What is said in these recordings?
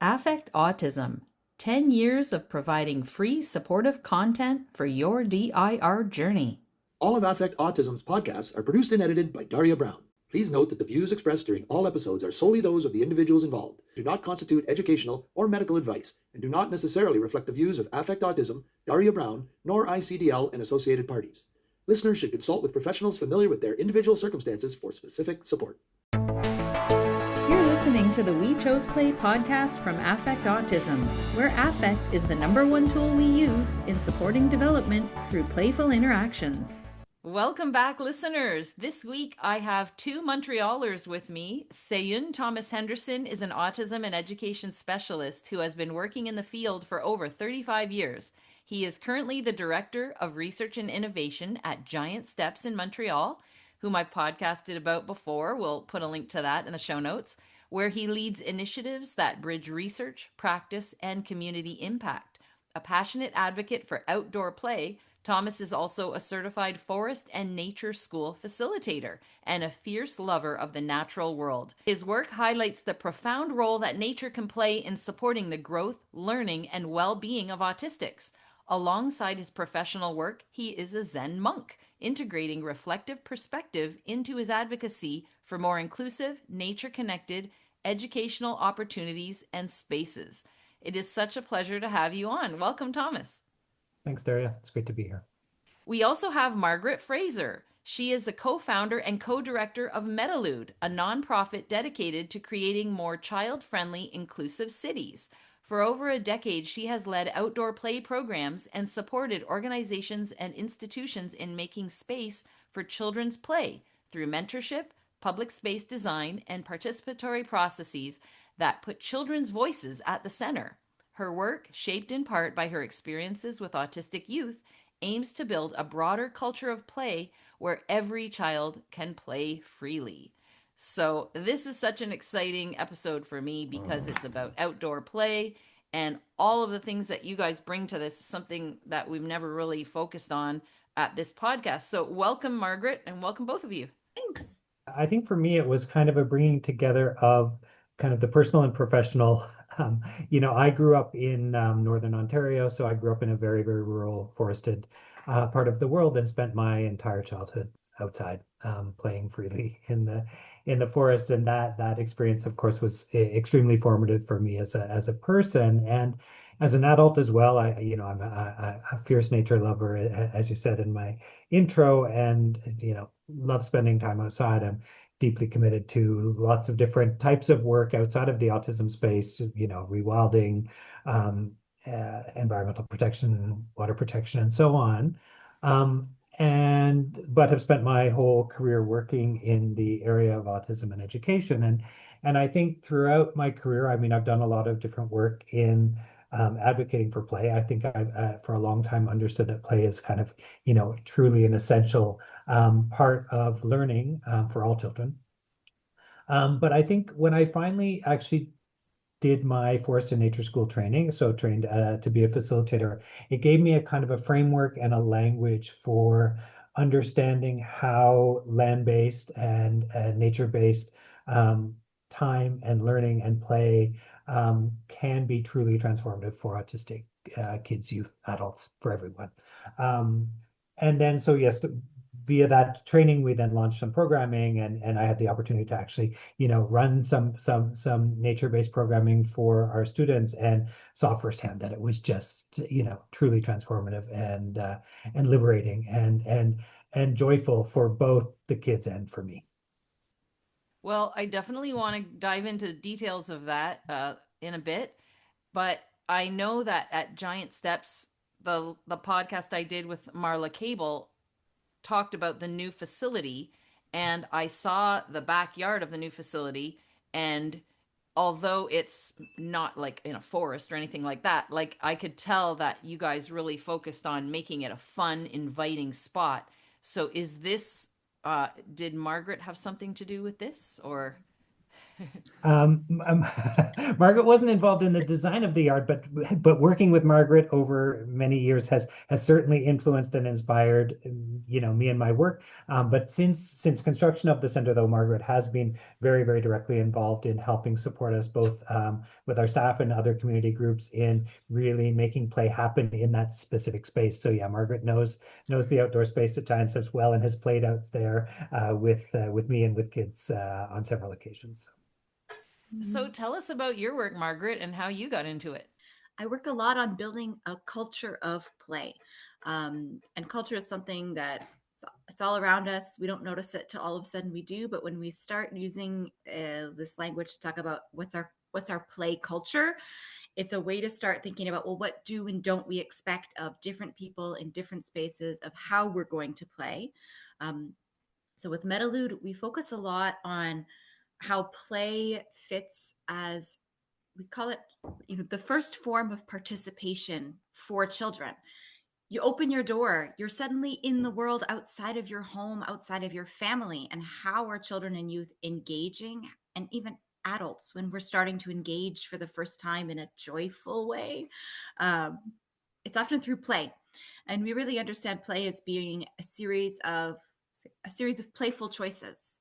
Affect Autism, 10 years of providing free supportive content for your DIR journey. All of Affect Autism's podcasts are produced and edited by Daria Brown. Please note that the views expressed during all episodes are solely those of the individuals involved, do not constitute educational or medical advice, and do not necessarily reflect the views of Affect Autism, Daria Brown, nor ICDL and associated parties. Listeners should consult with professionals familiar with their individual circumstances for specific support. You're listening to the We Chose Play podcast from Affect Autism, where affect is the #1 tool we use in supporting development through playful interactions. Welcome back, listeners. This week, I have two Montrealers with me. Seiun Thomas Henderson is an autism and education specialist who has been working in the field for over 35 years. He is currently the Director of Research and Innovation at Giant Steps in Montreal, whom I've podcasted about before. We'll put a link to that in the show notes, where he leads initiatives that bridge research, practice, and community impact. A passionate advocate for outdoor play, Thomas is also a certified forest and nature school facilitator and a fierce lover of the natural world. His work highlights the profound role that nature can play in supporting the growth, learning, and well-being of autistics. Alongside his professional work, he is a Zen monk, integrating reflective perspective into his advocacy for more inclusive, nature-connected, educational opportunities and spaces. It is such a pleasure to have you on. Welcome, Thomas. Thanks, Daria. It's great to be here. We also have Margaret Fraser. She is the co-founder and co-director of Metalude, a nonprofit dedicated to creating more child-friendly, inclusive cities. For over a decade, she has led outdoor play programs and supported organizations and institutions in making space for children's play through mentorship, public space design, and participatory processes that put children's voices at the center. Her work, shaped in part by her experiences with autistic youth, aims to build a broader culture of play where every child can play freely. So this is such an exciting episode for me because it's about outdoor play and all of the things that you guys bring to this, something that we've never really focused on at this podcast. So welcome, Margaret, and welcome both of you. Thanks. I think for me, it was kind of a bringing together of kind of the personal and professional. I grew up in Northern Ontario, so I grew up in a very, very rural, forested part of the world and spent my entire childhood outside playing freely in the forest. And that experience, of course, was extremely formative for me as a person and as an adult as well. I'm a fierce nature lover, as you said in my intro, and love spending time outside. I'm deeply committed to lots of different types of work outside of the autism space, rewilding, environmental protection, water protection, and so on. But have spent my whole career working in the area of autism and education. And I think throughout my career, I've done a lot of different work in advocating for play. I think I've for a long time understood that play is kind of, truly an essential part of learning for all children. But I think when I finally actually did my forest and nature school training, so trained to be a facilitator, it gave me a kind of a framework and a language for understanding how land-based and nature-based time and learning and play can be truly transformative for autistic kids, youth, adults, for everyone. And then, so yes, via that training, we then launched some programming, and I had the opportunity to actually, run some nature-based programming for our students, and saw firsthand that it was just, truly transformative and liberating and joyful for both the kids and for me. Well, I definitely want to dive into the details of that in a bit, but I know that at Giant Steps, the podcast I did with Marla Cable talked about the new facility, and I saw the backyard of the new facility, and although it's not like in a forest or anything like that, like I could tell that you guys really focused on making it a fun, inviting spot. So is this did Margaret have something to do with this, or? Margaret wasn't involved in the design of the yard, but working with Margaret over many years has certainly influenced and inspired, me and my work. But since construction of the center, though, Margaret has been very, very directly involved in helping support us both with our staff and other community groups in really making play happen in that specific space. So yeah, Margaret knows the outdoor space at times as well and has played out there with me and with kids on several occasions. So tell us about your work, Margaret, and how you got into it. I work a lot on building a culture of play. And culture is something that it's all around us. We don't notice it till all of a sudden we do. But when we start using this language to talk about what's our play culture, it's a way to start thinking about, well, what do and don't we expect of different people in different spaces of how we're going to play. So with Metalude, we focus a lot on how play fits as, we call it, the first form of participation for children. You open your door, you're suddenly in the world outside of your home, outside of your family. And how are children and youth engaging, and even adults when we're starting to engage for the first time in a joyful way? It's often through play. And we really understand play as being a series of playful choices.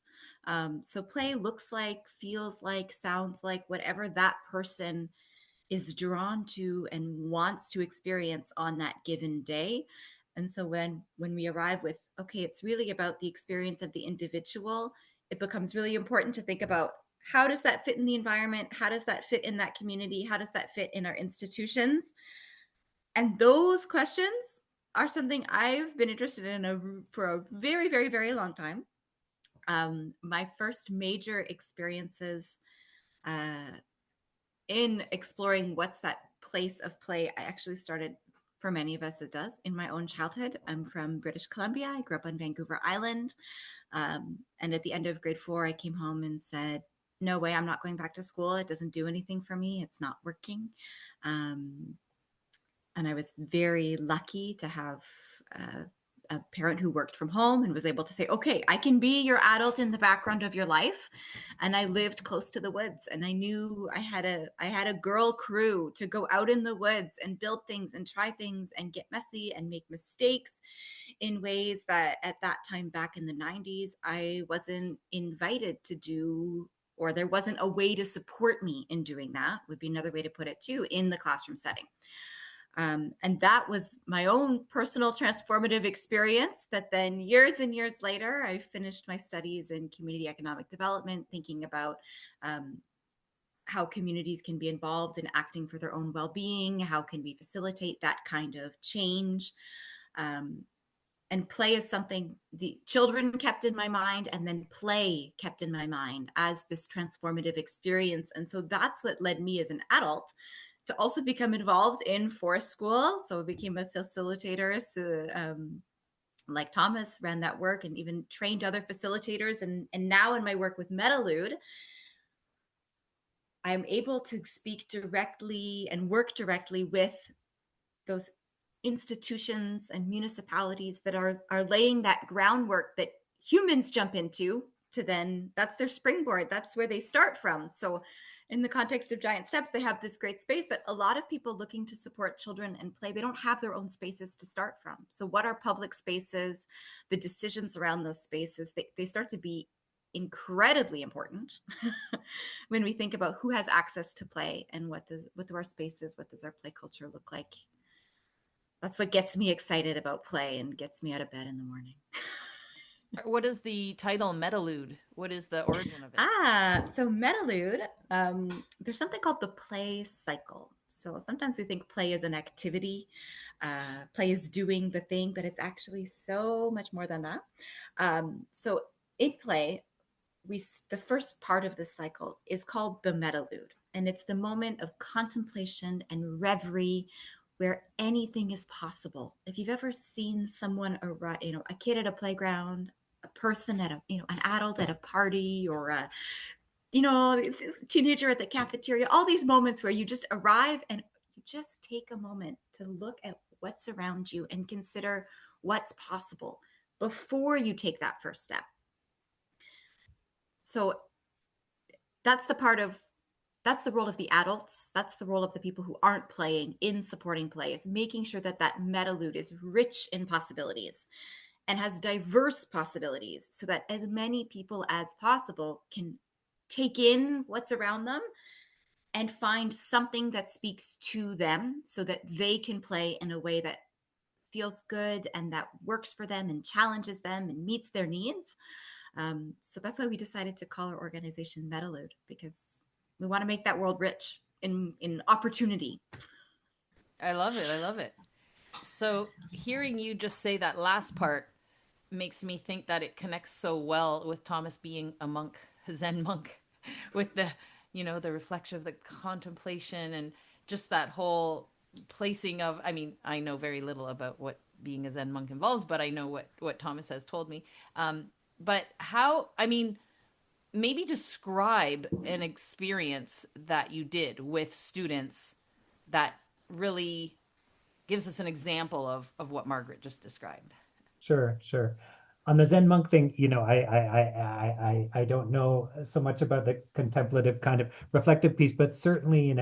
So play looks like, feels like, sounds like whatever that person is drawn to and wants to experience on that given day. And so when we arrive with, okay, it's really about the experience of the individual, it becomes really important to think about, how does that fit in the environment? How does that fit in that community? How does that fit in our institutions? And those questions are something I've been interested in for a very, very, very long time. My first major experiences in exploring what's that place of play, I actually started, for many of us it does, in my own childhood. I'm from British Columbia. I grew up on Vancouver Island. And at the end of grade 4, I came home and said, no way, I'm not going back to school. It doesn't do anything for me. It's not working. And I was very lucky to have a parent who worked from home and was able to say, okay, I can be your adult in the background of your life. And I lived close to the woods, and I knew I had a girl crew to go out in the woods and build things and try things and get messy and make mistakes in ways that at that time back in the 90s, I wasn't invited to do, or there wasn't a way to support me in doing that, would be another way to put it too, in the classroom setting. And that was my own personal transformative experience that then years and years later, I finished my studies in community economic development, thinking about how communities can be involved in acting for their own well-being, how can we facilitate that kind of change. And play is something the children kept in my mind, and then play kept in my mind as this transformative experience. And so that's what led me as an adult to also become involved in forest school. So I became a facilitator, like Thomas, ran that work and even trained other facilitators. And now in my work with Metalude, I'm able to speak directly and work directly with those institutions and municipalities that are laying that groundwork that humans jump into, to then, that's their springboard. That's where they start from. So in the context of Giant Steps, they have this great space, but a lot of people looking to support children and play, they don't have their own spaces to start from. So what are public spaces? The decisions around those spaces, they start to be incredibly important when we think about who has access to play and what do our spaces, what does our play culture look like? That's what gets me excited about play and gets me out of bed in the morning. What is the title Metalude? What is the origin of it? So Metalude, there's something called the play cycle. So sometimes we think play is an activity, play is doing the thing, but it's actually so much more than that. So in play, the first part of this cycle is called the Metalude, and it's the moment of contemplation and reverie where anything is possible. If you've ever seen someone, a kid at a playground, a person at an adult at a party, or a teenager at the cafeteria, all these moments where you just arrive and you just take a moment to look at what's around you and consider what's possible before you take that first step. So that's the part of that's the role of the adults. That's the role of the people who aren't playing in supporting play, is making sure that that Metalude is rich in possibilities and has diverse possibilities so that as many people as possible can take in what's around them and find something that speaks to them so that they can play in a way that feels good and that works for them and challenges them and meets their needs. So that's why we decided to call our organization Metalude, because we want to make that world rich in opportunity. I love it. I love it. So hearing you just say that last part makes me think that it connects so well with Thomas being a monk, a Zen monk, with the, the reflection of the contemplation and just that whole placing of, I mean, I know very little about what being a Zen monk involves, but I know what Thomas has told me. But how, I mean, maybe describe an experience that you did with students that really gives us an example of what Margaret just described. Sure, sure. On the Zen monk thing, I don't know so much about the contemplative kind of reflective piece, but certainly,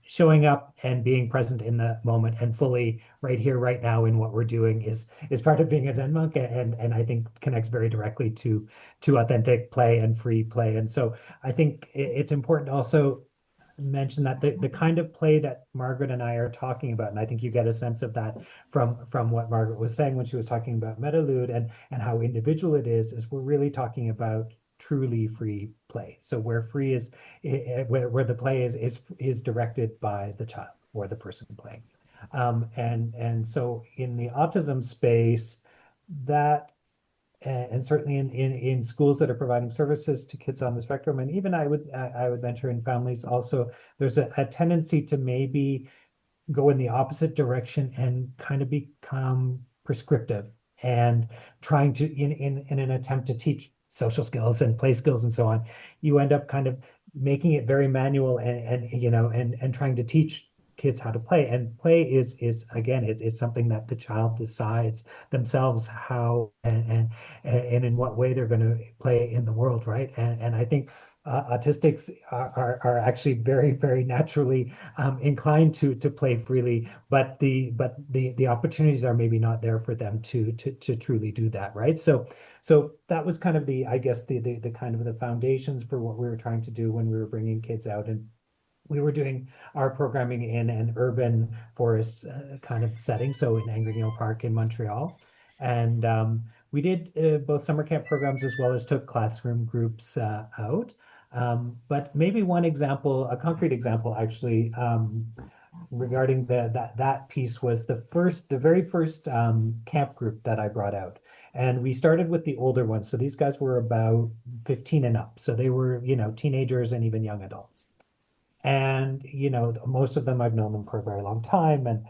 showing up and being present in the moment and fully right here, right now in what we're doing is part of being a Zen monk, and I think connects very directly to authentic play and free play. And so I think it's important to also mention that the kind of play that Margaret and I are talking about, and I think you get a sense of that from what Margaret was saying when she was talking about Metalude and how individual it is we're really talking about truly free play. So where free is where the play is directed by the child or the person playing. And so in the autism space, that and certainly in schools that are providing services to kids on the spectrum, and even I would venture in families also, there's a tendency to maybe go in the opposite direction and kind of become prescriptive and trying to in an attempt to teach social skills and play skills and so on. You end up kind of making it very manual and trying to teach kids how to play. And play is again, it's something that the child decides themselves how and in what way they're going to play in the world, right? And I think autistics are actually very, very naturally inclined to play freely, but the opportunities are maybe not there for them to truly do that, right? So that was kind of I guess the kind of the foundations for what we were trying to do when we were bringing kids out. And we were doing our programming in an urban forest kind of setting, so in Angrignon Park in Montreal. And we did both summer camp programs as well as took classroom groups out. But maybe one example, a concrete example actually, regarding that piece was the very first camp group that I brought out. And we started with the older ones. So these guys were about 15 and up. So they were, teenagers and even young adults. And, most of them, I've known them for a very long time. And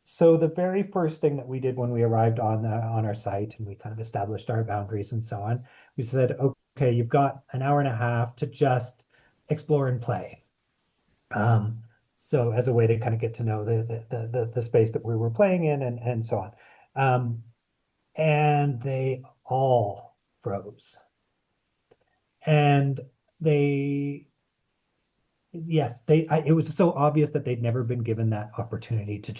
so the very first thing that we did when we arrived on our site and we kind of established our boundaries and so on, we said, okay, you've got an hour and a half to just explore and play. So as a way to kind of get to know the space that we were playing in and so on. And they all froze. And it was so obvious that they'd never been given that opportunity to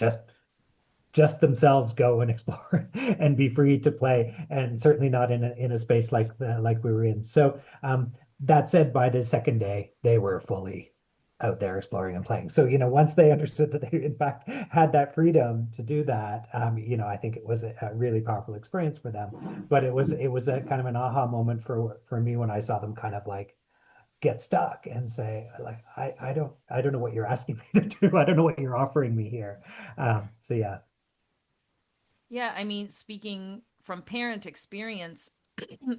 just themselves go and explore and be free to play, and certainly not in a space like we were in. So that said, by the second day, they were fully out there exploring and playing. So, once they understood that they in fact had that freedom to do that, I think it was a really powerful experience for them. But it was a kind of an aha moment for me when I saw them kind of like get stuck and say, like, I don't know what you're asking me to do. I don't know what you're offering me here. So yeah. Yeah, I mean, speaking from parent experience,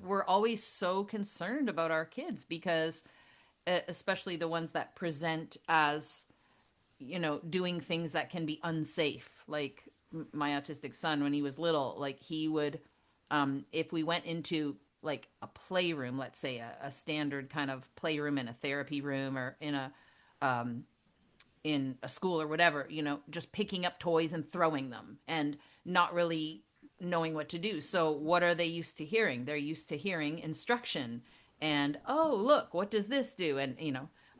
we're always so concerned about our kids because especially the ones that present as, doing things that can be unsafe. Like my autistic son, when he was little, like he would, if we went into like a playroom, let's say a standard kind of playroom in a therapy room or in a school or whatever, just picking up toys and throwing them and not really knowing what to do. So what are they used to hearing? They're used to hearing instruction and oh, look, what does this do? And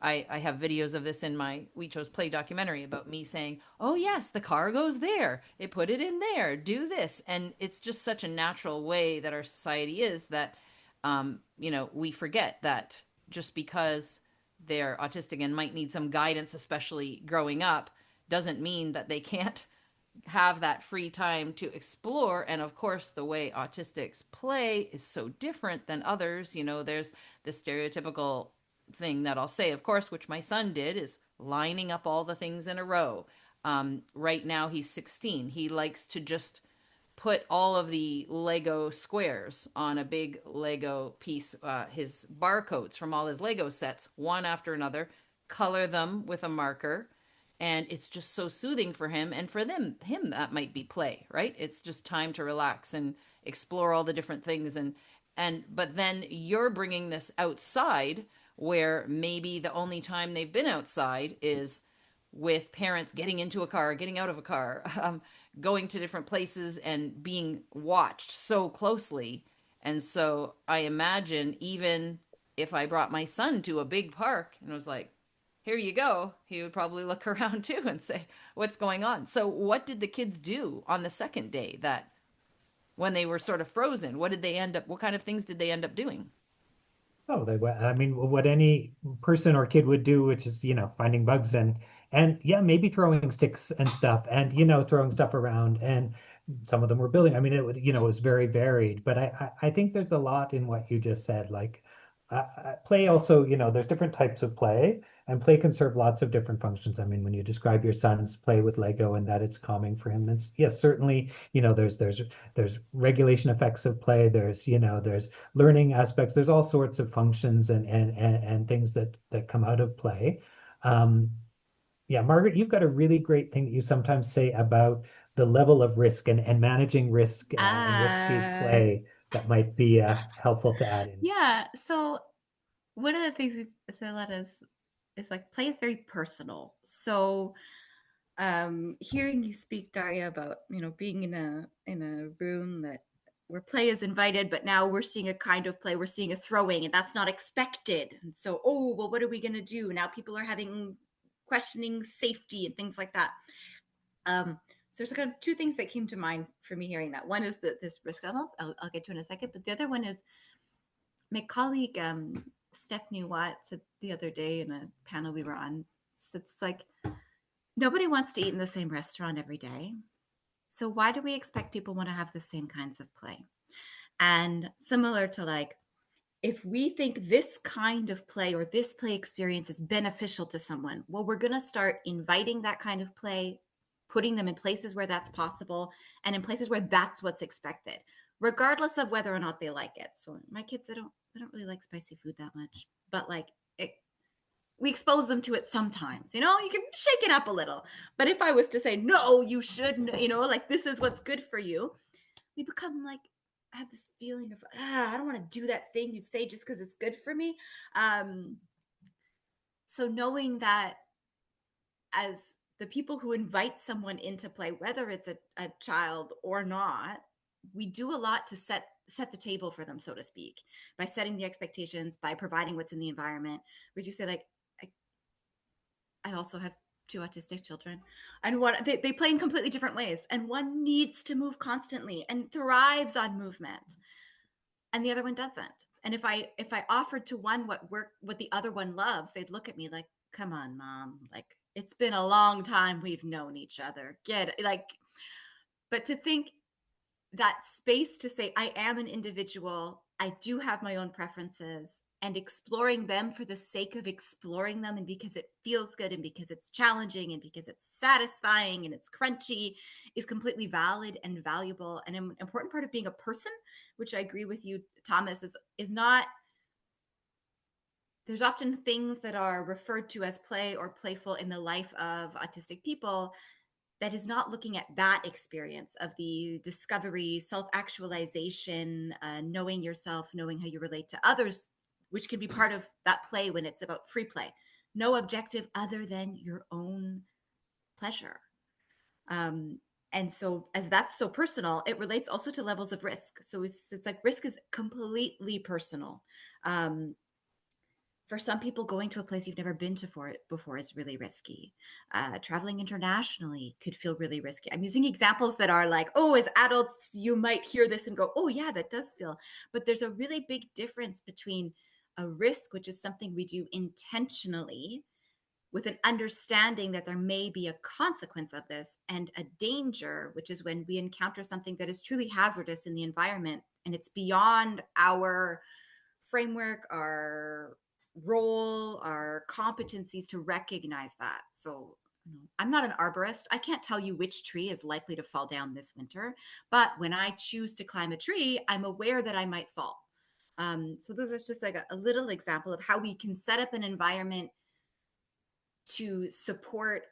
I have videos of this in my We Chose Play documentary about me saying, oh yes, the car goes there, it put it in there, do this. And it's just such a natural way that our society is that we forget that just because they're autistic and might need some guidance, especially growing up, doesn't mean that they can't have that free time to explore. And of course, the way autistics play is so different than others. There's the stereotypical thing that I'll say, of course, which my son did, is lining up all the things in a row. Right now, he's 16. He likes to just put all of the Lego squares on a big Lego piece, his barcodes from all his Lego sets, one after another, color them with a marker. And it's just so soothing for him. And for him, that might be play, right? It's just time to relax and explore all the different things. But then you're bringing this outside where maybe the only time they've been outside is with parents getting into a car, getting out of a car, going to different places and being watched so closely. And so I imagine even if I brought my son to a big park and was like, here you go, he would probably look around too and say, what's going on? So what did the kids do on the second day, that when they were sort of frozen? What kind of things did they end up doing? Oh, I mean, what any person or kid would do, which is, finding bugs and yeah, maybe throwing sticks and stuff and, throwing stuff around. And some of them were building. I mean, it was very varied, but I think there's a lot in what you just said. Like play also, there's different types of play, and play can serve lots of different functions. I mean, when you describe your son's play with Lego and that it's calming for him, that's, yes, certainly, there's regulation effects of play. There's learning aspects. There's all sorts of functions and things that come out of play. Um, yeah, Margaret, you've got a really great thing that you sometimes say about the level of risk and managing risk and risky Ah, play that might be helpful to add in. yeah. So one of the things we say a lot is like play is very personal. So hearing you speak, Daria, about being in a room that where play is invited, but now we're seeing a kind of play, we're seeing a throwing, and that's not expected. And so, oh well, what are we gonna do? Now people are having questioning safety and things like that. So there's kind of two things that came to mind for me hearing that. One is that this risk level, I'll get to in a second, but the other one is my colleague Stephanie Watt said the other day in a panel we were on, it's like nobody wants to eat in the same restaurant every day. So why do we expect people want to have the same kinds of play? And similar to like, if we think this kind of play or this play experience is beneficial to someone, well, we're going to start inviting that kind of play, putting them in places where that's possible and in places where that's what's expected, regardless of whether or not they like it. So my kids, they don't really like spicy food that much, but like we expose them to it sometimes, you can shake it up a little. But if I was to say, no, you shouldn't, like this is what's good for you, we become like, I have this feeling of, I don't want to do that thing you say just because it's good for me. So knowing that as the people who invite someone into play, whether it's a child or not, we do a lot to set the table for them, so to speak, by setting the expectations, by providing what's in the environment. Would you say like, I also have two autistic children, and they play in completely different ways, and one needs to move constantly and thrives on movement, and the other one doesn't. And if I offered to one what the other one loves, they'd look at me like, "Come on, mom! Like it's been a long time we've known each other. Get it?" Like, but to think that space to say, I am an individual, I do have my own preferences, and exploring them for the sake of exploring them and because it feels good and because it's challenging and because it's satisfying and it's crunchy is completely valid and valuable. And an important part of being a person, which I agree with you, Thomas, is not, there's often things that are referred to as play or playful in the life of autistic people that is not looking at that experience of the discovery, self-actualization, knowing yourself, knowing how you relate to others, which can be part of that play when it's about free play. No objective other than your own pleasure. And so as that's so personal, it relates also to levels of risk. So it's like risk is completely personal. For some people, going to a place you've never been to before is really risky. Traveling internationally could feel really risky. I'm using examples that are like, oh, as adults, you might hear this and go, oh, yeah, that does feel. But there's a really big difference between a risk, which is something we do intentionally with an understanding that there may be a consequence of this, and a danger, which is when we encounter something that is truly hazardous in the environment and it's beyond our framework, our role, our competencies to recognize that. So I'm not an arborist. I can't tell you which tree is likely to fall down this winter, but when I choose to climb a tree, I'm aware that I might fall. So this is just like a little example of how we can set up an environment to support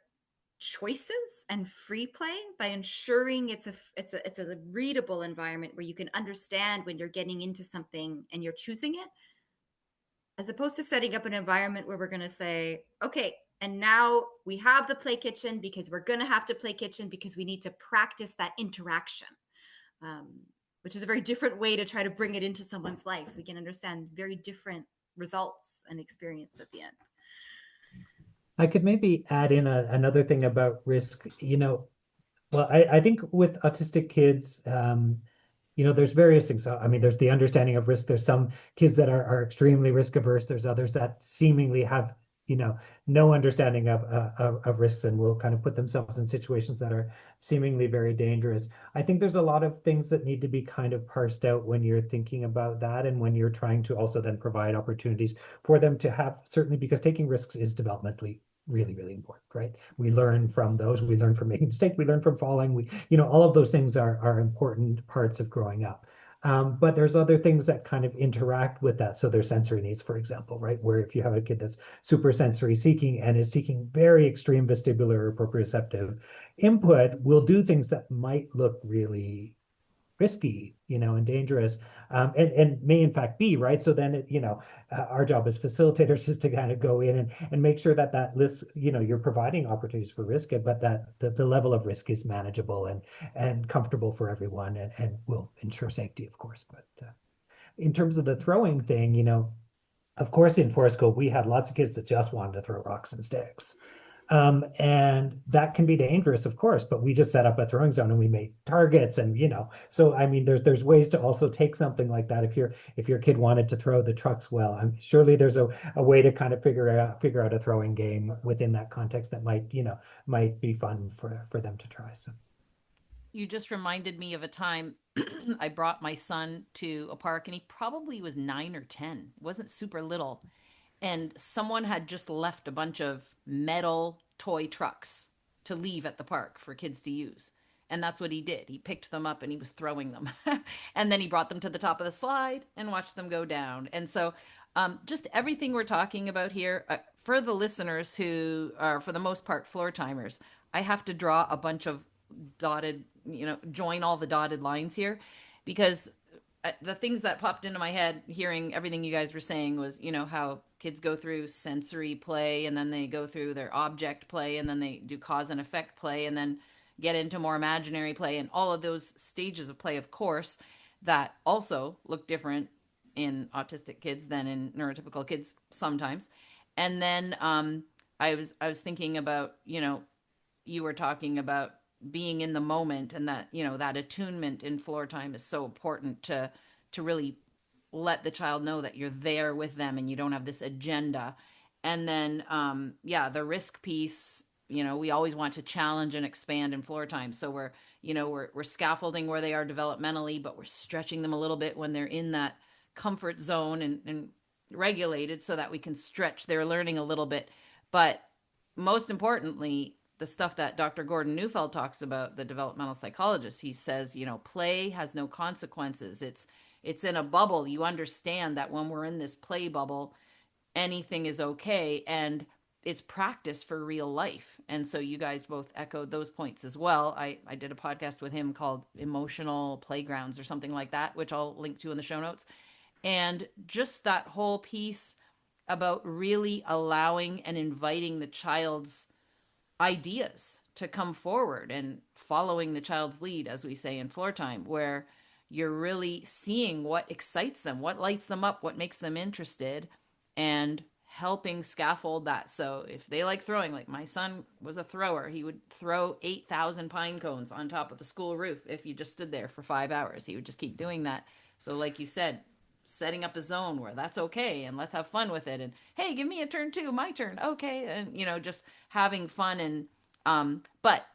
choices and free play by ensuring it's a readable environment where you can understand when you're getting into something and you're choosing it, as opposed to setting up an environment where we're going to say, okay, and now we have the play kitchen because we're going to have to play kitchen because we need to practice that interaction, which is a very different way to try to bring it into someone's life. We can understand very different results and experience at the end. I could maybe add in another thing about risk. Well, I think with autistic kids, there's various things. I mean, there's the understanding of risk. There's some kids that are extremely risk averse. There's others that seemingly have, no understanding of risks and will kind of put themselves in situations that are seemingly very dangerous. I think there's a lot of things that need to be kind of parsed out when you're thinking about that, and when you're trying to also then provide opportunities for them to have, certainly because taking risks is developmentally really, really important, right? We learn from those, we learn from making mistakes, we learn from falling, all of those things are important parts of growing up. But there's other things that kind of interact with that. So there's sensory needs, for example, right? Where if you have a kid that's super sensory seeking and is seeking very extreme vestibular or proprioceptive input, will do things that might look really risky, and dangerous, and may in fact be, right? So then, our job as facilitators is to kind of go in and make sure that list, you're providing opportunities for risk, but that the level of risk is manageable and comfortable for everyone, and will ensure safety, of course. But in terms of the throwing thing, of course, in Forest Cove, we had lots of kids that just wanted to throw rocks and sticks. And that can be dangerous, of course, but we just set up a throwing zone and we made targets, and so I mean, there's ways to also take something like that. If your kid wanted to throw the trucks well, surely there's a way to kind of figure out a throwing game within that context that might be fun for them to try. So you just reminded me of a time I brought my son to a park, and he probably was 9 or 10. It wasn't super little. And someone had just left a bunch of metal toy trucks to leave at the park for kids to use. And that's what he did. He picked them up and he was throwing them. And then he brought them to the top of the slide and watched them go down. And so, just everything we're talking about here, for the listeners who are, for the most part, floor timers, I have to draw a bunch of dotted, join all the dotted lines here, because the things that popped into my head hearing everything you guys were saying was, how kids go through sensory play, and then they go through their object play, and then they do cause and effect play, and then get into more imaginary play, and all of those stages of play, of course, that also look different in autistic kids than in neurotypical kids sometimes. And then I was thinking about, you were talking about being in the moment, and that, that attunement in floor time is so important to really let the child know that you're there with them and you don't have this agenda. And then the risk piece, we always want to challenge and expand in floor time. So we're scaffolding where they are developmentally, but we're stretching them a little bit when they're in that comfort zone and regulated, so that we can stretch their learning a little bit. But most importantly, the stuff that Dr. Gordon Neufeld talks about, the developmental psychologist, he says, play has no consequences. It's in a bubble. You understand that when we're in this play bubble, anything is okay, and it's practice for real life. And so you guys both echoed those points as well. I did a podcast with him called Emotional Playgrounds or something like that, which I'll link to in the show notes. And just that whole piece about really allowing and inviting the child's ideas to come forward and following the child's lead, as we say in floor time, where you're really seeing what excites them, what lights them up, what makes them interested, and helping scaffold that. So if they like throwing, like my son was a thrower, he would throw 8,000 pine cones on top of the school roof. If you just stood there for 5 hours, he would just keep doing that. So like you said, setting up a zone where that's okay and let's have fun with it, and hey, give me a turn too, my turn, okay, and just having fun. And but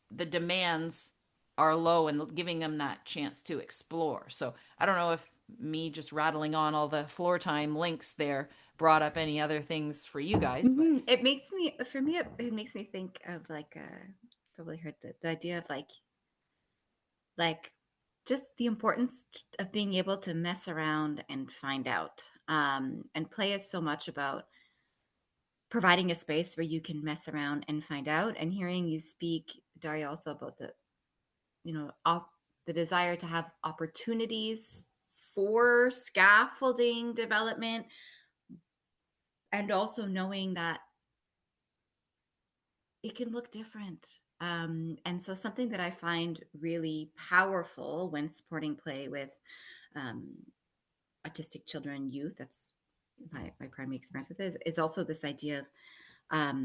the demands are low and giving them that chance to explore. So I don't know if me just rattling on all the floor time links there brought up any other things for you guys. But It makes me, for me, it makes me think of like, probably heard the idea of like just the importance of being able to mess around and find out. And play is so much about providing a space where you can mess around and find out. And hearing you speak, Daria, also about the, the desire to have opportunities for scaffolding development, and also knowing that it can look different. And so something that I find really powerful when supporting play with autistic children and youth, that's my primary experience with this, is also this idea of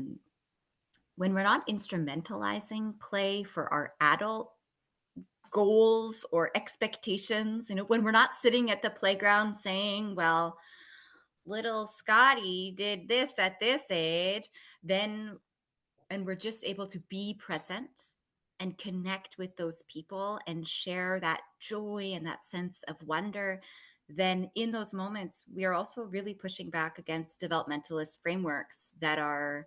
when we're not instrumentalizing play for our adult goals or expectations, when we're not sitting at the playground saying, well, little Scotty did this at this age, then, and we're just able to be present and connect with those people and share that joy and that sense of wonder, then in those moments, we are also really pushing back against developmentalist frameworks that are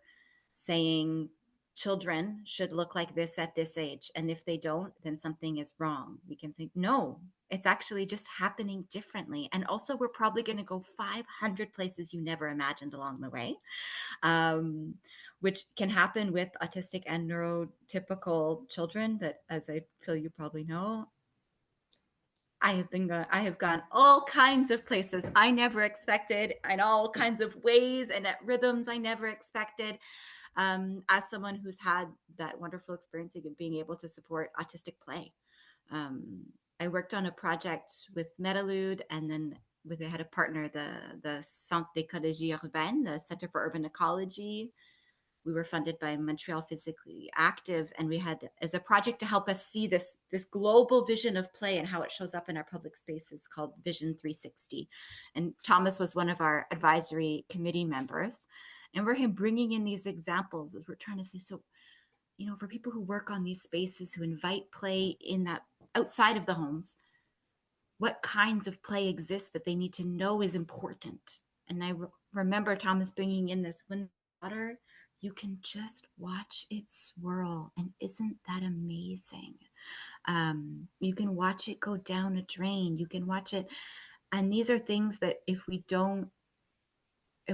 saying children should look like this at this age. And if they don't, then something is wrong. We can say, no, it's actually just happening differently. And also, we're probably going to go 500 places you never imagined along the way, which can happen with autistic and neurotypical children. But as I feel you probably know, I have gone all kinds of places I never expected, in all kinds of ways and at rhythms I never expected. As someone who's had that wonderful experience of being able to support autistic play. I worked on a project with Metalude, and then we had a partner, the Centre d'écologie urbaine, the Center for Urban Ecology. We were funded by Montreal Physically Active, and we had as a project to help us see this global vision of play and how it shows up in our public spaces, called Vision 360. And Thomas was one of our advisory committee members. And we're bringing in these examples as we're trying to say, so, for people who work on these spaces, who invite play in that outside of the homes, what kinds of play exist that they need to know is important. And I remember Thomas bringing in this, when water, you can just watch it swirl. And isn't that amazing? You can watch it go down a drain. You can watch it. And these are things that if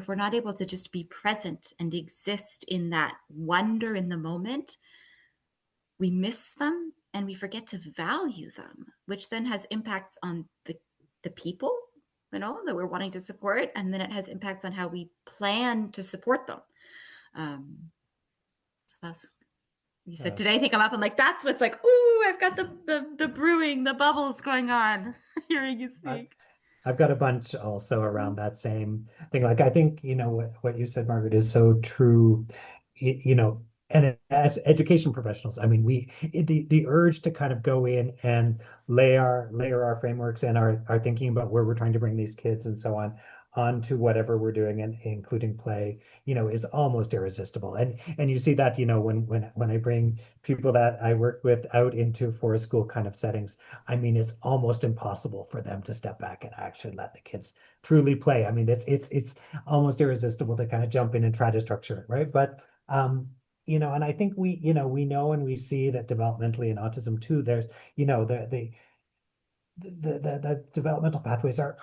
we're not able to just be present and exist in that wonder in the moment, we miss them and we forget to value them, which then has impacts on the people, that we're wanting to support. And then it has impacts on how we plan to support them. So that's, you said, did anything come up? I'm like, that's what's like, ooh, I've got the brewing, the bubbles going on hearing you speak. I've got a bunch also around that same thing. Like, I think, what you said, Margaret, is so true. And as education professionals, I mean, the urge to kind of go in and layer our frameworks and our thinking about where we're trying to bring these kids and so on onto whatever we're doing, and including play, is almost irresistible. And you see that, when I bring people that I work with out into forest school kind of settings, I mean, it's almost impossible for them to step back and actually let the kids truly play. I mean, it's almost irresistible to kind of jump in and try to structure it, right? But and I think we know and we see that developmentally in autism too, there's, the developmental pathways are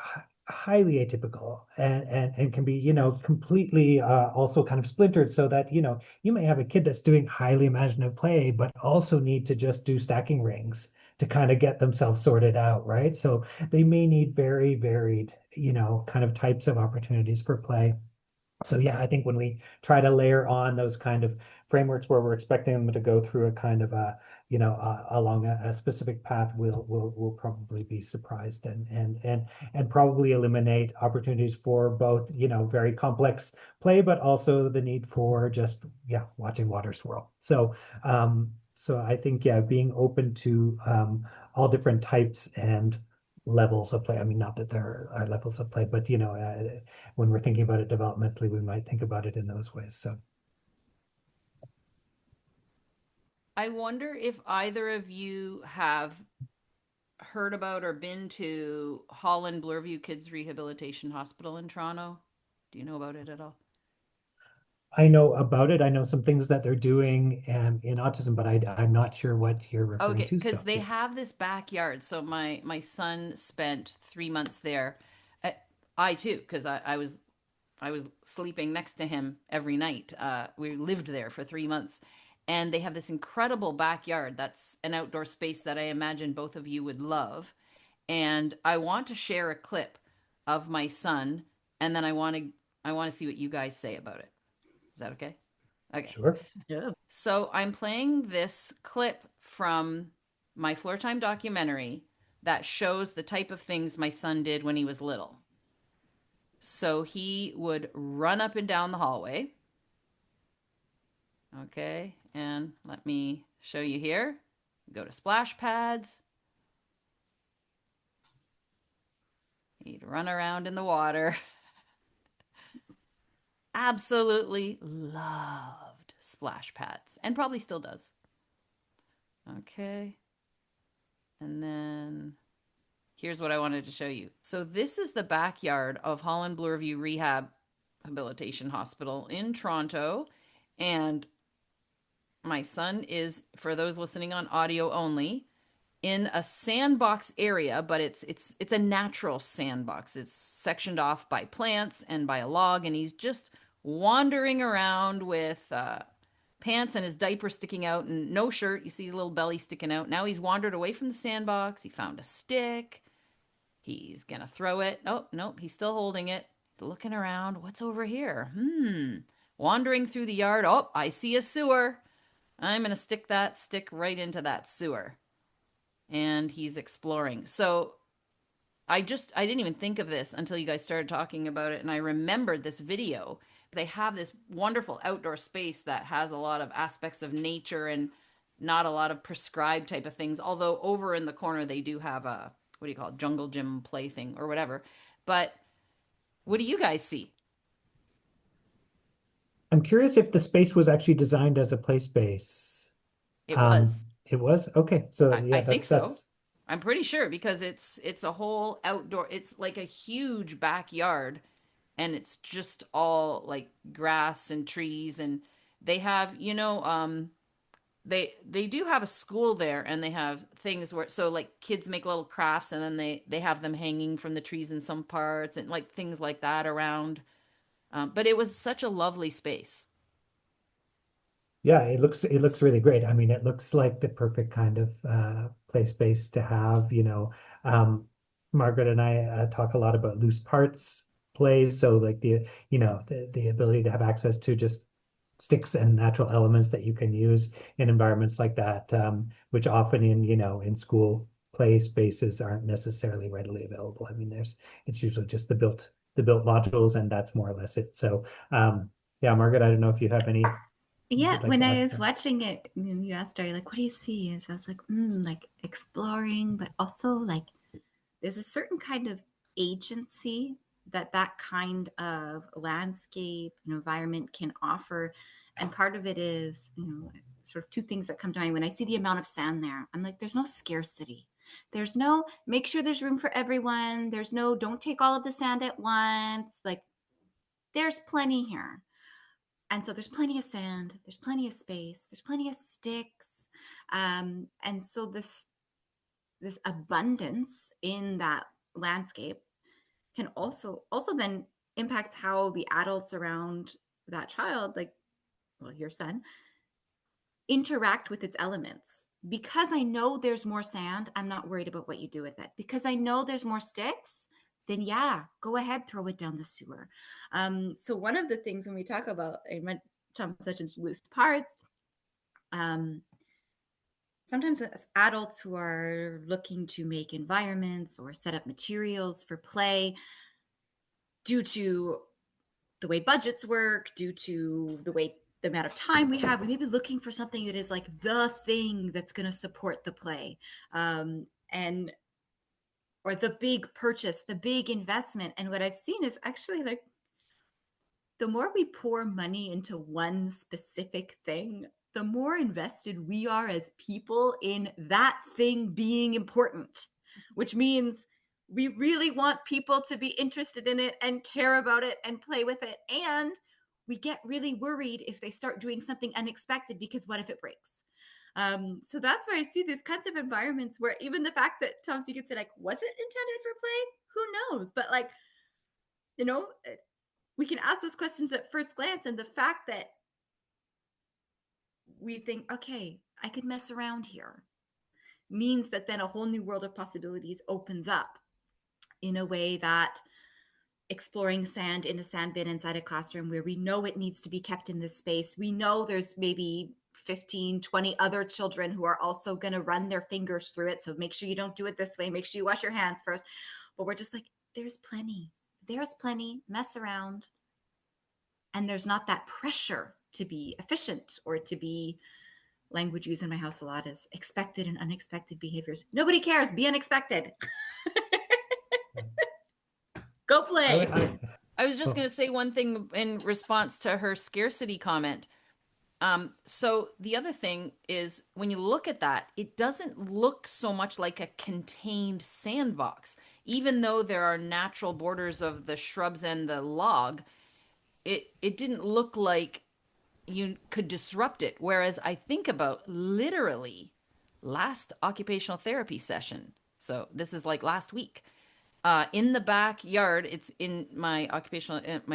highly atypical and can be, completely also kind of splintered, so that, you may have a kid that's doing highly imaginative play, but also need to just do stacking rings to kind of get themselves sorted out, right? So they may need very varied, kind of types of opportunities for play. So yeah, I think when we try to layer on those kind of frameworks where we're expecting them to go through a kind of a, along a specific path, we'll probably be surprised and probably eliminate opportunities for both, very complex play, but also the need for just, watching water swirl. So I think, being open to all different types and levels of play. I mean, not that there are levels of play, but when we're thinking about it developmentally, we might think about it in those ways. So I wonder if either of you have heard about or been to Holland Bloorview Kids Rehabilitation Hospital in Toronto. Do you know about it at all? I know about it. I know some things that they're doing in autism, but I'm not sure what you're referring Okay, to. because So they have this backyard. So my son spent 3 months there. I too, because I was sleeping next to him every night. We lived there for 3 months, and they have this incredible backyard. That's an outdoor space that I imagine both of you would love. And I want to share a clip of my son, and then I want to see what you guys say about it. Is that okay? Okay. sure. Yeah. So I'm playing this clip from my Floor Time documentary that shows the type of things my son did when he was little. So he would run up and down the hallway. Okay, and let me show you here. Go to splash pads. He'd run around in the water. Absolutely loved splash pads, and probably still does. Okay. And then here's what I wanted to show you. So this is the backyard of Holland Bloorview Rehabilitation Hospital in Toronto. And my son is, for those listening on audio only, in a sandbox area, but it's a natural sandbox. It's sectioned off by plants and by a log, and he's just wandering around with pants and his diaper sticking out and no shirt. You see his little belly sticking out. Now he's wandered away from the sandbox. He found a stick. He's gonna throw it. Oh, nope, he's still holding it. He's looking around. What's over here? Wandering through the yard. Oh, I see a sewer. I'm gonna stick that stick right into that sewer. And he's exploring. So I didn't even think of this until you guys started talking about it, and I remembered this video. They have this wonderful outdoor space that has a lot of aspects of nature and not a lot of prescribed type of things, although over in the corner they do have a, what do you call it, jungle gym play thing or whatever. But what do you guys see? I'm curious if the space was actually designed as a play space. It was. It was? Okay. So I yeah, think so. that's I'm pretty sure because it's a whole outdoor, it's like a huge backyard, and it's just all like grass and trees, and they have, they do have a school there, and they have things where, so like kids make little crafts, and then they have them hanging from the trees in some parts, and like things like that around. But it was such a lovely space. Yeah, it looks really great. I mean, it looks like the perfect kind of play space to have, Margaret and I talk a lot about loose parts plays. So like the ability to have access to just sticks and natural elements that you can use in environments like that, which often in school play spaces aren't necessarily readily available. I mean, it's usually just the built modules, and that's more or less it. So yeah, Margaret, I don't know if you have any Yeah, like when to I add to was that. watching it, you asked her, like, what do you see? And so I was like, like exploring, but also like there's a certain kind of agency that kind of landscape and environment can offer. And part of it is, sort of two things that come to mind. When I see the amount of sand there, I'm like, there's no scarcity. There's no, make sure there's room for everyone. There's no, don't take all of the sand at once. Like, there's plenty here. And so there's plenty of sand, there's plenty of space, there's plenty of sticks. And so this abundance in that landscape can also then impact how the adults around that child, like, well, your son, interact with its elements. Because I know there's more sand, I'm not worried about what you do with it. Because I know there's more sticks, then yeah, go ahead, throw it down the sewer. So one of the things when we talk about, I meant such as loose parts, sometimes as adults who are looking to make environments or set up materials for play, due to the way budgets work, due to the amount of time we have, we may be looking for something that is like the thing that's going to support the play, and or the big purchase, the big investment. And what I've seen is actually like the more we pour money into one specific thing, the more invested we are as people in that thing being important, which means we really want people to be interested in it and care about it and play with it. And we get really worried if they start doing something unexpected, because what if it breaks? So that's why I see these kinds of environments where even the fact that, Thomas, you could say like, was it intended for play? Who knows? But like, you know, we can ask those questions at first glance, and the fact that we think, okay, I could mess around here, means that then a whole new world of possibilities opens up in a way that exploring sand in a sand bin inside a classroom where we know it needs to be kept in this space. We know there's maybe 15, 20 other children who are also going to run their fingers through it. So make sure you don't do it this way. Make sure you wash your hands first. But we're just like, there's plenty, mess around. And there's not that pressure to be efficient or to be, language used in my house a lot is expected and unexpected behaviors. Nobody cares. Be unexpected. Go play. I was just going to say one thing in response to her scarcity comment. So the other thing is, when you look at that, it doesn't look so much like a contained sandbox. Even though there are natural borders of the shrubs and the log, it didn't look like you could disrupt it. Whereas I think about literally last occupational therapy session. So this is like last week. In the backyard, it's in my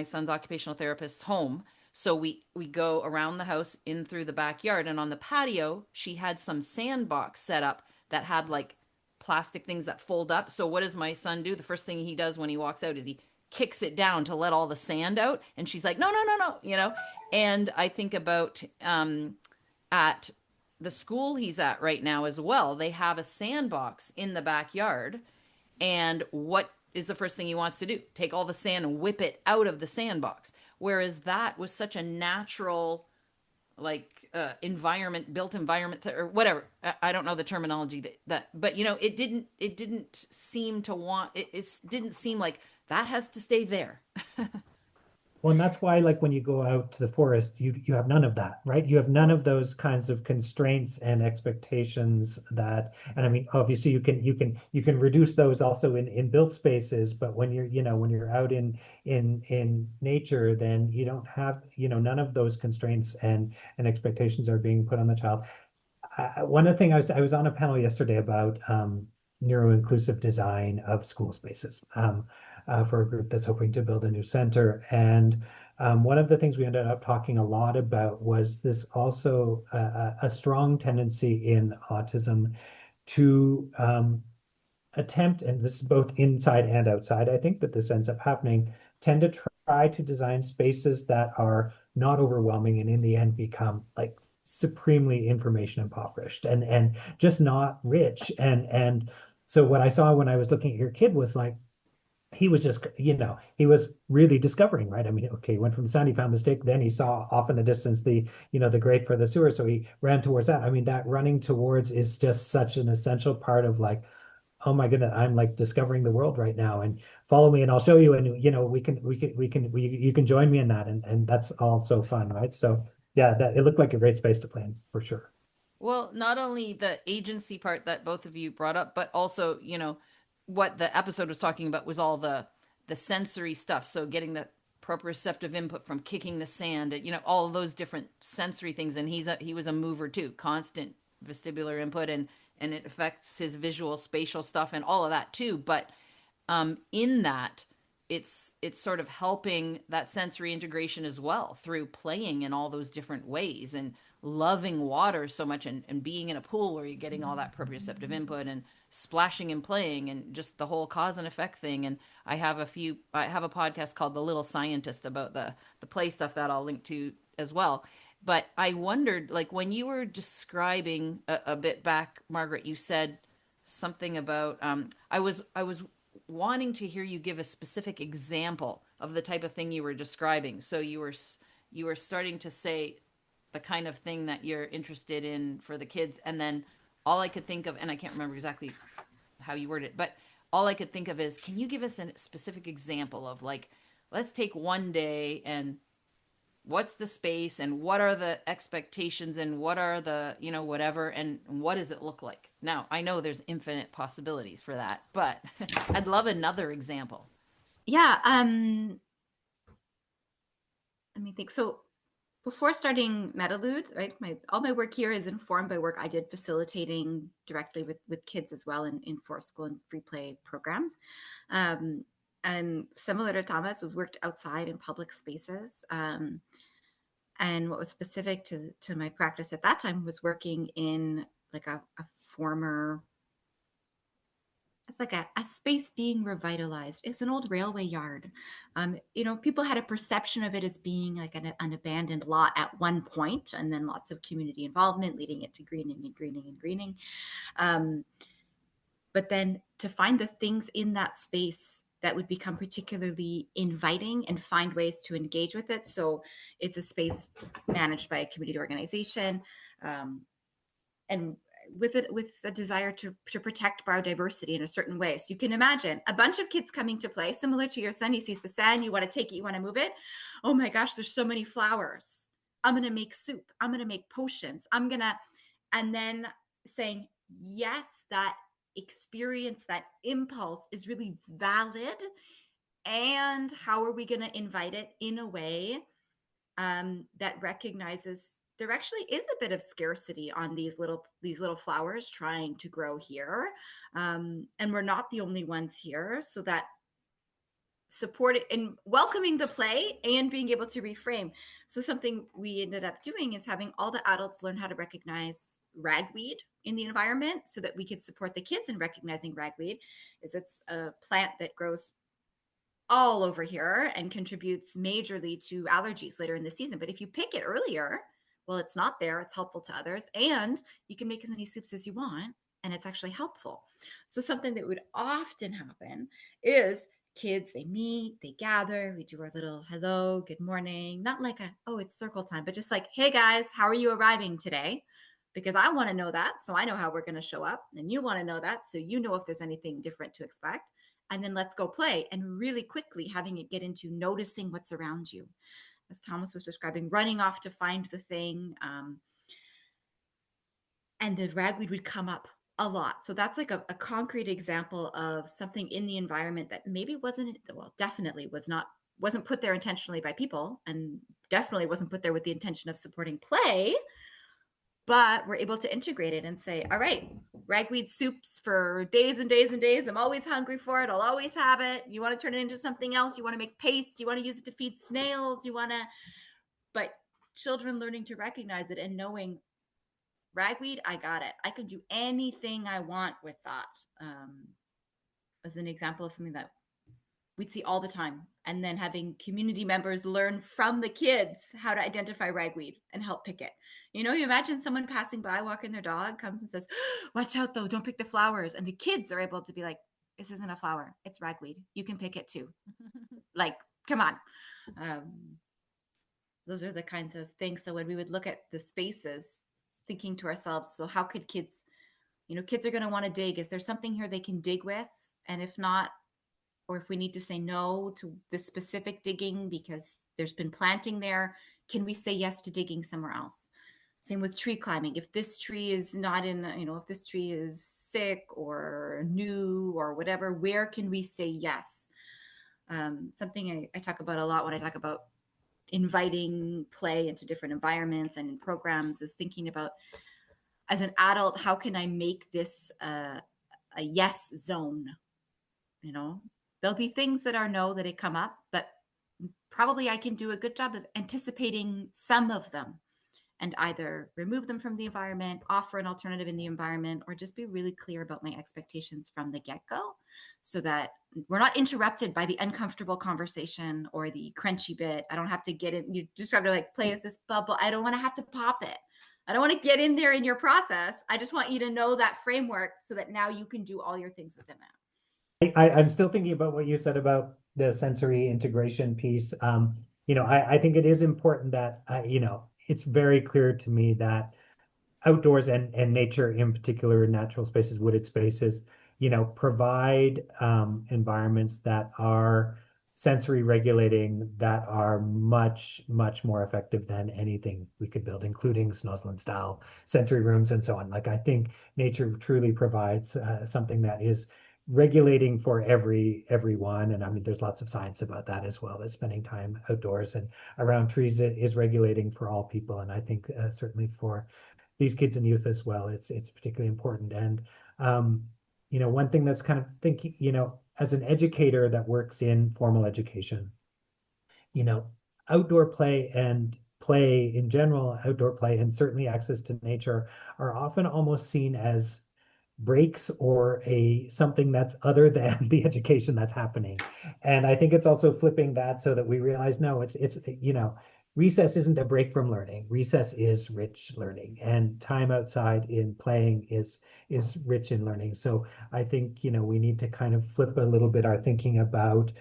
son's occupational therapist's home. So we go around the house in through the backyard, and on the patio, she had some sandbox set up that had like plastic things that fold up. So what does my son do? The first thing he does when he walks out is he kicks it down to let all the sand out. And she's like, no, And I think about at the school he's at right now as well, they have a sandbox in the backyard. And what is the first thing he wants to do? Take all the sand and whip it out of the sandbox. Whereas that was such a natural, like built environment, or whatever. I don't know the terminology but it didn't seem to want, it didn't seem like that has to stay there. Well, and that's why, like, when you go out to the forest, you have none of that, right? You have none of those kinds of constraints and expectations that, and I mean, obviously you can reduce those also in built spaces, but when you're out in nature, then you don't have, none of those constraints and expectations are being put on the child. One of the things, I was on a panel yesterday about neuro-inclusive design of school spaces. For a group that's hoping to build a new center. And one of the things we ended up talking a lot about was this also a strong tendency in autism to attempt, and this is both inside and outside, I think that this ends up happening, tend to try to design spaces that are not overwhelming and in the end become like supremely information impoverished and just not rich. And so what I saw when I was looking at your kid was like, he was just, he was really discovering, right? I mean, okay, he went from the sand, he found the stick, then he saw off in the distance the grate for the sewer. So he ran towards that. I mean, that running towards is just such an essential part of like, oh my goodness, I'm like discovering the world right now, and follow me and I'll show you. And, you can join me in that. And that's all so fun, right? So yeah, it looked like a great space to play in for sure. Well, not only the agency part that both of you brought up, but also, what the episode was talking about was all the sensory stuff. So getting the proprioceptive input from kicking the sand, all of those different sensory things. And he was a mover too, constant vestibular input, and it affects his visual spatial stuff and all of that too. But in that, it's sort of helping that sensory integration as well through playing in all those different ways and loving water so much, and being in a pool where you're getting all that proprioceptive input and splashing and playing and just the whole cause and effect thing. And I have a podcast called The Little Scientist about the play stuff that I'll link to as well. But I wondered, like, when you were describing a bit back, Margaret, you said something about I was wanting to hear you give a specific example of the type of thing you were describing. So you were starting to say the kind of thing that you're interested in for the kids, and then all I could think of, and I can't remember exactly how you worded it, but all I could think of is, can you give us a specific example of, like, let's take one day and what's the space and what are the expectations and what are the, whatever, and what does it look like? Now, I know there's infinite possibilities for that, but I'd love another example. Yeah. Let me think. So before starting Metalude, right, all my work here is informed by work I did facilitating directly with kids as well in forest school and free play programs. And similar to Thomas, we've worked outside in public spaces. And what was specific to my practice at that time was working in like a former, it's like a space being revitalized. It's an old railway yard. People had a perception of it as being like an abandoned lot at one point, and then lots of community involvement leading it to greening and greening and greening. But then to find the things in that space that would become particularly inviting and find ways to engage with it. So it's a space managed by a community organization, and with a desire to protect biodiversity in a certain way. So you can imagine a bunch of kids coming to play, similar to your son. He sees the sand, you want to take it, you want to move it. Oh my gosh, there's so many flowers. I'm going to make soup. I'm going to make potions. And then saying, yes, that experience, that impulse is really valid. And how are we going to invite it in a way that recognizes there actually is a bit of scarcity on these little flowers trying to grow here, and we're not the only ones here. So that support it and welcoming the play and being able to reframe. So something we ended up doing is having all the adults learn how to recognize ragweed in the environment so that we could support the kids in recognizing ragweed. It's a plant that grows all over here and contributes majorly to allergies later in the season. But if you pick it earlier, well, it's not there, it's helpful to others, and you can make as many soups as you want, and it's actually helpful. So something that would often happen is kids, they meet, they gather, we do our little hello, good morning, not like it's circle time, but just like, hey guys, how are you arriving today? Because I want to know that, so I know how we're going to show up, and you want to know that, so you know if there's anything different to expect. And then let's go play, and really quickly having it get into noticing what's around you. As Thomas was describing, running off to find the thing. And the ragweed would come up a lot. So that's like a concrete example of something in the environment that maybe definitely wasn't put there intentionally by people, and definitely wasn't put there with the intention of supporting play. But we're able to integrate it and say, all right, ragweed soups for days and days and days. I'm always hungry for it. I'll always have it. You want to turn it into something else? You want to make paste? You want to use it to feed snails? But children learning to recognize it and knowing ragweed, I got it. I can do anything I want with that. As an example of something that we'd see all the time. And then having community members learn from the kids how to identify ragweed and help pick it. You imagine someone passing by, walking their dog, comes and says, watch out though, don't pick the flowers. And the kids are able to be like, this isn't a flower, it's ragweed. You can pick it too. Like, come on. Those are the kinds of things. So when we would look at the spaces, thinking to ourselves, so how could kids are going to want to dig. Is there something here they can dig with? And if not, or if we need to say no to the specific digging because there's been planting there, can we say yes to digging somewhere else? Same with tree climbing. If this tree is not if this tree is sick or new or whatever, where can we say yes? Something I talk about a lot when I talk about inviting play into different environments and in programs is thinking about, as an adult, how can I make this a yes zone? There'll be things that are no that come up, but probably I can do a good job of anticipating some of them and either remove them from the environment, offer an alternative in the environment, or just be really clear about my expectations from the get-go so that we're not interrupted by the uncomfortable conversation or the crunchy bit. I don't have to get in. You just have to like play as this bubble. I don't want to have to pop it. I don't want to get in there in your process. I just want you to know that framework so that now you can do all your things within that. I'm still thinking about what you said about the sensory integration piece. I think it is important that, it's very clear to me that outdoors and nature in particular, natural spaces, wooded spaces, provide environments that are sensory regulating, that are much, much more effective than anything we could build, including Snozzland style sensory rooms and so on. Like, I think nature truly provides something that is regulating for everyone. And I mean, there's lots of science about that as well, that spending time outdoors and around trees is regulating for all people. And I think certainly for these kids and youth as well, it's particularly important. And one thing that's kind of thinking, as an educator that works in formal education, outdoor play and play in general, outdoor play and certainly access to nature are often almost seen as breaks or something that's other than the education that's happening. And I think it's also flipping that so that we realize, no, it's recess isn't a break from learning. Recess is rich learning, and time outside in playing is rich in learning. So I think, we need to kind of flip a little bit our thinking about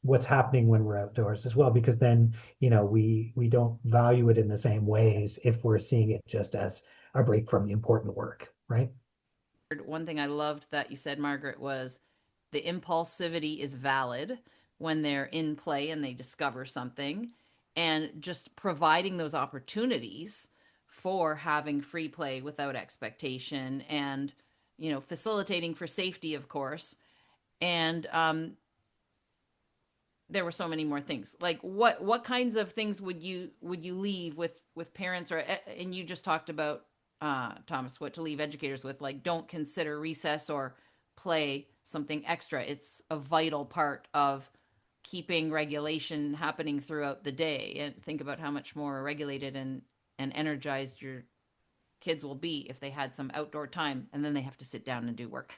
what's happening when we're outdoors as well, because then, we don't value it in the same ways if we're seeing it just as a break from the important work, right? One thing I loved that you said, Margaret, was the impulsivity is valid when they're in play and they discover something, and just providing those opportunities for having free play without expectation, and facilitating for safety, of course. And there were so many more things. Like what kinds of things would you leave with parents, or and you just talked about Thomas, what to leave educators with, like, don't consider recess or play something extra. It's a vital part of keeping regulation happening throughout the day. And think about how much more regulated and energized your kids will be if they had some outdoor time, and then they have to sit down and do work.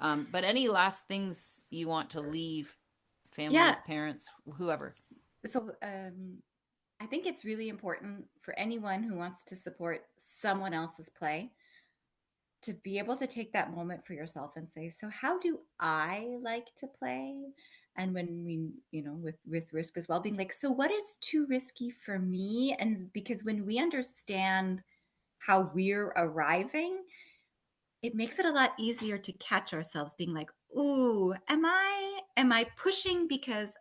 But any last things you want to leave families, parents, whoever? So I think it's really important for anyone who wants to support someone else's play to be able to take that moment for yourself and say, so how do I like to play? And when we, with risk as well, being like, so what is too risky for me? And because when we understand how we're arriving, it makes it a lot easier to catch ourselves being like, ooh, am I pushing because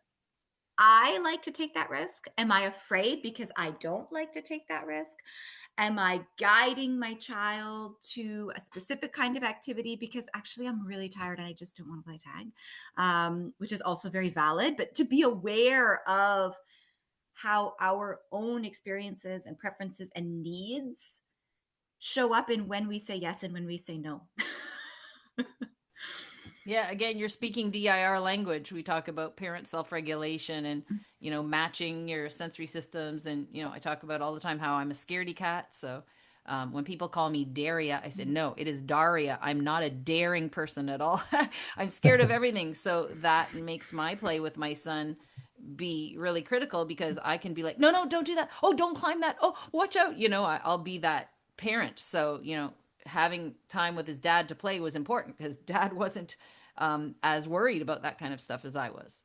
I like to take that risk? Am I afraid because I don't like to take that risk? Am I guiding my child to a specific kind of activity because actually I'm really tired and I just don't want to play tag, which is also very valid. But to be aware of how our own experiences and preferences and needs show up in when we say yes and when we say no. Yeah, again, you're speaking DIR language. We talk about parent self-regulation and, matching your sensory systems. And, I talk about all the time how I'm a scaredy cat. So when people call me Daria, I said, no, it is Daria. I'm not a daring person at all. I'm scared of everything. So that makes my play with my son be really critical, because I can be like, no, don't do that. Oh, don't climb that. Oh, watch out. I'll be that parent. So, having time with his dad to play was important, because dad wasn't as worried about that kind of stuff as I was.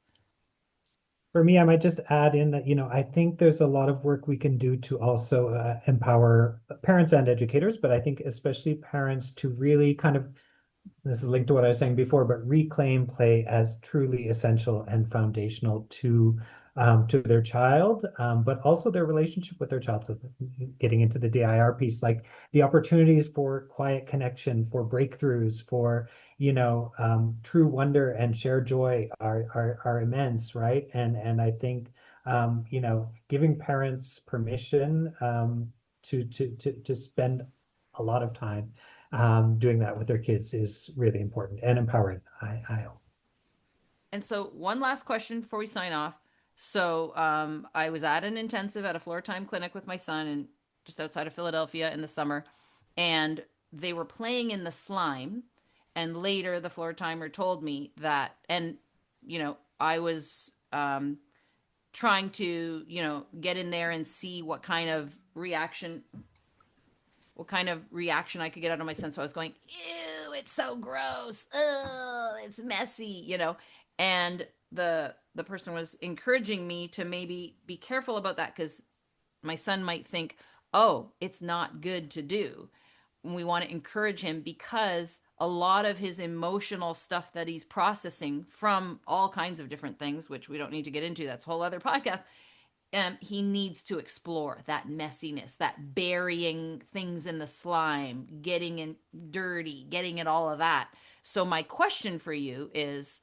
For me, I might just add in that, I think there's a lot of work we can do to also empower parents and educators, but I think especially parents to really kind of, this is linked to what I was saying before, but reclaim play as truly essential and foundational to their child, but also their relationship with their child. So getting into the DIR piece, like the opportunities for quiet connection, for breakthroughs, for true wonder and shared joy are immense, right? And I think giving parents permission to spend a lot of time doing that with their kids is really important and empowering, I hope. And so one last question before we sign off. So I was at an intensive at a floor time clinic with my son and just outside of Philadelphia in the summer, and they were playing in the slime. And later the floor timer told me that, and I was trying to get in there and see what kind of reaction I could get out of my son. So I was going, ew, it's so gross. Oh, it's messy, And the person was encouraging me to maybe be careful about that because my son might think, oh, it's not good to do. We want to encourage him because a lot of his emotional stuff that he's processing from all kinds of different things, which we don't need to get into, that's a whole other podcast. He needs to explore that messiness, that burying things in the slime, getting in dirty, getting at all of that. So my question for you is,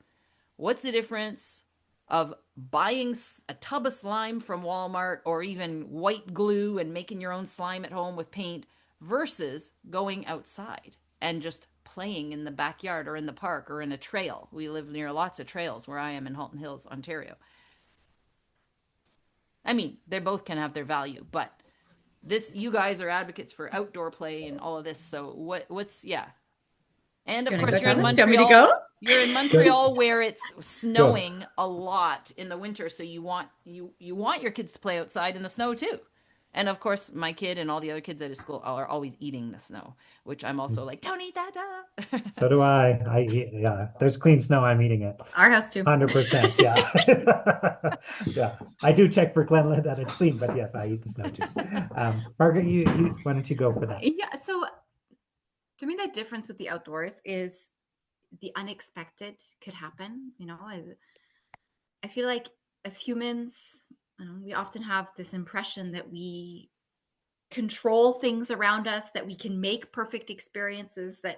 what's the difference of buying a tub of slime from Walmart or even white glue and making your own slime at home with paint versus going outside and just playing in the backyard or in the park or in a trail? We live near lots of trails where I am in Halton Hills, Ontario. I mean, they both can have their value, but you guys are advocates for outdoor play and all of this. So what's And of course, you're in Montreal. You're in Montreal where it's snowing a lot in the winter, so you want your kids to play outside in the snow too. And of course, my kid and all the other kids at his school are always eating the snow, which I'm also like, don't eat that. So do I. There's clean snow, I'm eating it. Our house too. 100%. Yeah. Yeah. I do check for cleanliness that it's clean, but yes, I eat the snow too. Margaret, you why don't you go for that? Yeah. So to me, the difference with the outdoors is the unexpected could happen. I feel like as humans, we often have this impression that we control things around us, that we can make perfect experiences, but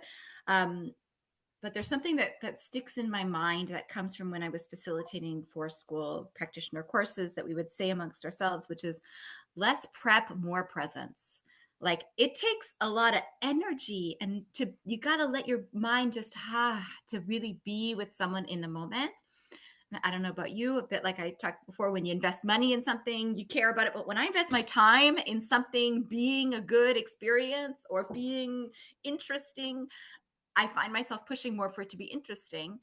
there's something that sticks in my mind that comes from when I was facilitating for school practitioner courses that we would say amongst ourselves, which is less prep, more presence. Like it takes a lot of energy and you got to let your mind just to really be with someone in the moment. I don't know about you, a bit like I talked before, when you invest money in something, you care about it. But when I invest my time in something being a good experience or being interesting, I find myself pushing more for it to be interesting,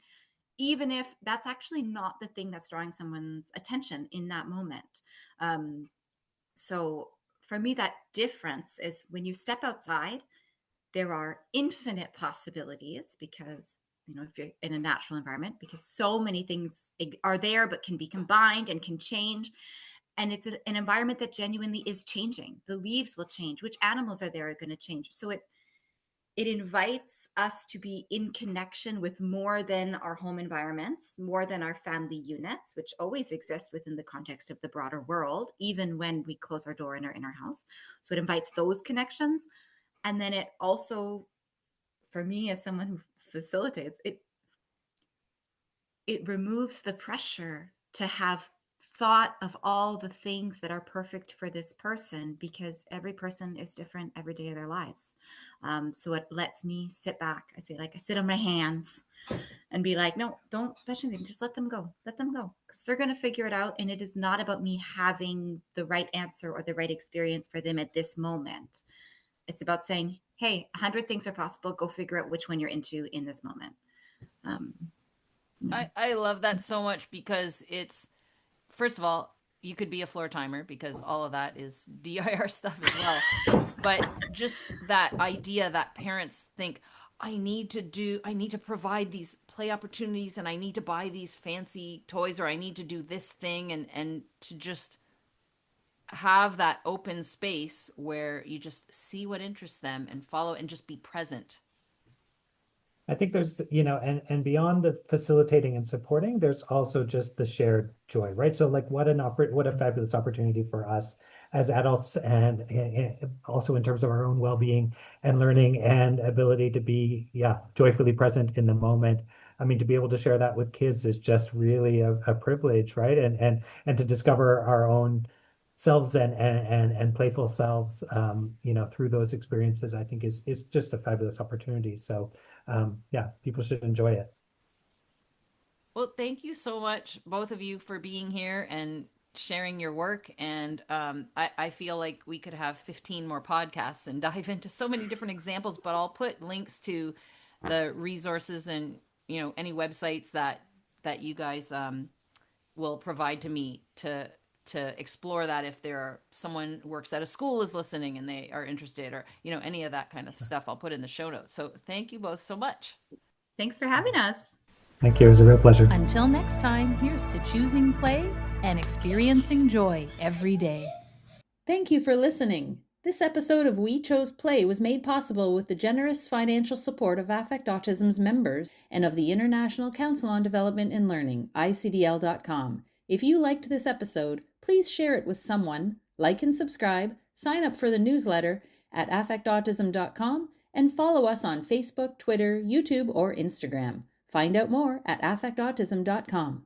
even if that's actually not the thing that's drawing someone's attention in that moment. So for me, that difference is when you step outside, there are infinite possibilities because if you're in a natural environment, because so many things are there, but can be combined and can change. And it's an environment that genuinely is changing. The leaves will change. Which animals are there are going to change. So it invites us to be in connection with more than our home environments, more than our family units, which always exist within the context of the broader world, even when we close our door and are in our house. So it invites those connections. And then it also, for me as someone who facilitates, it removes the pressure to have thought of all the things that are perfect for this person, because every person is different every day of their lives. So it lets me sit back. I sit on my hands and be like, no, don't touch anything. Just let them go. Let them go, because they're going to figure it out. And it is not about me having the right answer or the right experience for them at this moment. It's about saying, hey, 100 things are possible. Go figure out which one you're into in this moment. I love that so much because it's, first of all, you could be a floor timer because all of that is DIR stuff as well. But just that idea that parents think, I need to provide these play opportunities and I need to buy these fancy toys or I need to do this thing, and to just have that open space where you just see what interests them and follow and just be present. I think there's, and beyond the facilitating and supporting, there's also just the shared joy, right? So like what a fabulous opportunity for us as adults, and also in terms of our own well-being and learning and ability to be, joyfully present in the moment. I mean, to be able to share that with kids is just really a privilege, right? And to discover our own selves and playful selves, through those experiences, I think is just a fabulous opportunity. So people should enjoy it. Well, thank you so much, both of you, for being here and sharing your work. And I feel like we could have 15 more podcasts and dive into so many different examples, but I'll put links to the resources and, any websites that you guys will provide to me to explore that if someone who works at a school is listening and they are interested, or any of that kind of stuff I'll put in the show notes. So thank you both so much. Thanks for having us. Thank you. It was a real pleasure. Until next time, here's to choosing play and experiencing joy every day. Thank you for listening. This episode of We Chose Play was made possible with the generous financial support of Affect Autism's members and of the International Council on Development and Learning, ICDL.com. If you liked this episode, please share it with someone, like and subscribe, sign up for the newsletter at affectautism.com, and follow us on Facebook, Twitter, YouTube, or Instagram. Find out more at affectautism.com.